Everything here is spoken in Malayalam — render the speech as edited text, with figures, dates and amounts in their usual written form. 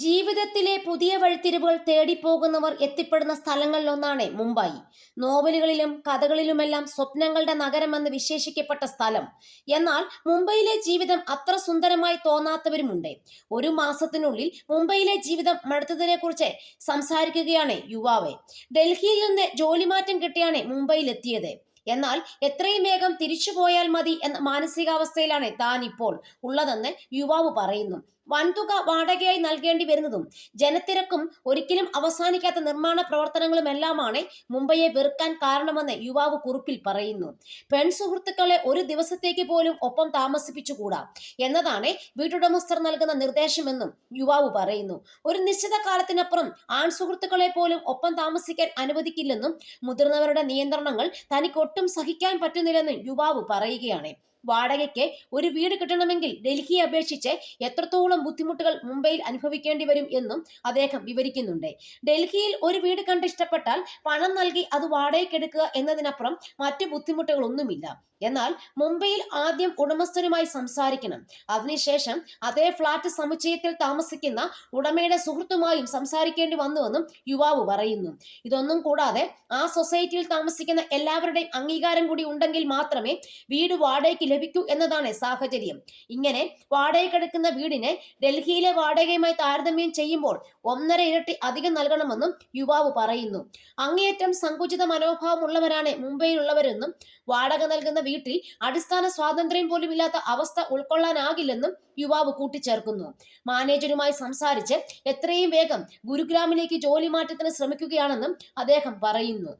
ജീവിതത്തിലെ പുതിയ വഴിത്തിരിവുകൾ തേടിപ്പോകുന്നവർ എത്തിപ്പെടുന്ന സ്ഥലങ്ങളിലൊന്നാണ് മുംബൈ. നോവലുകളിലും കഥകളിലുമെല്ലാം സ്വപ്നങ്ങളുടെ നഗരമെന്ന് വിശേഷിക്കപ്പെട്ട സ്ഥലം. എന്നാൽ മുംബൈയിലെ ജീവിതം അത്ര സുന്ദരമായി തോന്നാത്തവരുമുണ്ട്. ഒരു മാസത്തിനുള്ളിൽ മുംബൈയിലെ ജീവിതം മടുത്തതിനെക്കുറിച്ച് സംസാരിക്കുകയാണ് യുവാവ്. ഡൽഹിയിൽ നിന്ന് ജോലിമാറ്റം കിട്ടിയാണ് മുംബൈയിലെത്തിയത്. എന്നാൽ എത്രയും വേഗം തിരിച്ചു പോയാൽ മതി എന്ന മാനസികാവസ്ഥയിലാണ് താൻ ഇപ്പോൾ ഉള്ളതെന്ന് യുവാവ് പറയുന്നു. വൻതുക വാടകയായി നൽകേണ്ടി വരുന്നതും ജനത്തിരക്കും ഒരിക്കലും അവസാനിക്കാത്ത നിർമ്മാണ പ്രവർത്തനങ്ങളുമെല്ലാമാണ് മുംബൈയെ വെറുക്കാൻ കാരണമെന്ന് യുവാവ് കുറിപ്പിൽ പറയുന്നു. പെൺസുഹൃത്തുക്കളെ ഒരു ദിവസത്തേക്ക് പോലും ഒപ്പം താമസിപ്പിച്ചുകൂടാ എന്നതാണ് വീട്ടുടമസ്ഥർ നൽകുന്ന നിർദ്ദേശമെന്നും യുവാവ് പറയുന്നു. ഒരു നിശ്ചിത കാലത്തിനപ്പുറം ആൺ സുഹൃത്തുക്കളെ പോലും ഒപ്പം താമസിക്കാൻ അനുവദിക്കില്ലെന്നും മുതിർന്നവരുടെ നിയന്ത്രണങ്ങൾ തനിക്കൊട്ടും സഹിക്കാൻ പറ്റുന്നില്ലെന്നും യുവാവ് പറയുകയാണ്. വാടകയ്ക്ക് ഒരു വീട് കിട്ടണമെങ്കിൽ ഡൽഹിയെ അപേക്ഷിച്ച് എത്രത്തോളം ബുദ്ധിമുട്ടുകൾ മുംബൈയിൽ അനുഭവിക്കേണ്ടി വരും എന്നും അദ്ദേഹം വിവരിക്കുന്നുണ്ട്. ഡൽഹിയിൽ ഒരു വീട് കണ്ട് ഇഷ്ടപ്പെട്ടാൽ പണം നൽകി അത് വാടകയ്ക്കെടുക്കുക എന്നതിനപ്പുറം മറ്റു ബുദ്ധിമുട്ടുകളൊന്നുമില്ല. എന്നാൽ മുംബൈയിൽ ആദ്യം ഉടമസ്ഥനുമായി സംസാരിക്കണം. അതിനുശേഷം അതേ ഫ്ളാറ്റ് സമുച്ചയത്തിൽ താമസിക്കുന്ന ഉടമയുടെ സുഹൃത്തുമായും സംസാരിക്കേണ്ടി വന്നുവെന്നും യുവാവ് പറയുന്നു. ഇതൊന്നും കൂടാതെ ആ സൊസൈറ്റിയിൽ താമസിക്കുന്ന എല്ലാവരുടെയും അംഗീകാരം കൂടി ഉണ്ടെങ്കിൽ മാത്രമേ വീട് വാടകയ്ക്ക് ലഭിക്കൂ എന്നതാണ് സാഹചര്യം. ഇങ്ങനെ വാടകയ്ക്കെടുക്കുന്ന വീടിനെ ഡൽഹിയിലെ വാടകയുമായി താരതമ്യം ചെയ്യുമ്പോൾ 1.5 ഇരട്ടി അധികം നൽകണമെന്നും യുവാവ് പറയുന്നു. അങ്ങേയറ്റം സങ്കുചിത മനോഭാവമുള്ളവരാണ് മുംബൈയിലുള്ളവരെന്നും വാടക നൽകുന്ന വീട്ടിൽ അടിസ്ഥാന സ്വാതന്ത്ര്യം പോലും ഇല്ലാത്ത അവസ്ഥ ഉൾക്കൊള്ളാനാകില്ലെന്നും യുവാവ് കൂട്ടിച്ചേർക്കുന്നു. മാനേജരുമായി സംസാരിച്ച് എത്രയും വേഗം ഗുരുഗ്രാമിലേക്ക് ജോലി മാറ്റത്തിന് ശ്രമിക്കുകയാണെന്നും അദ്ദേഹം പറയുന്നു.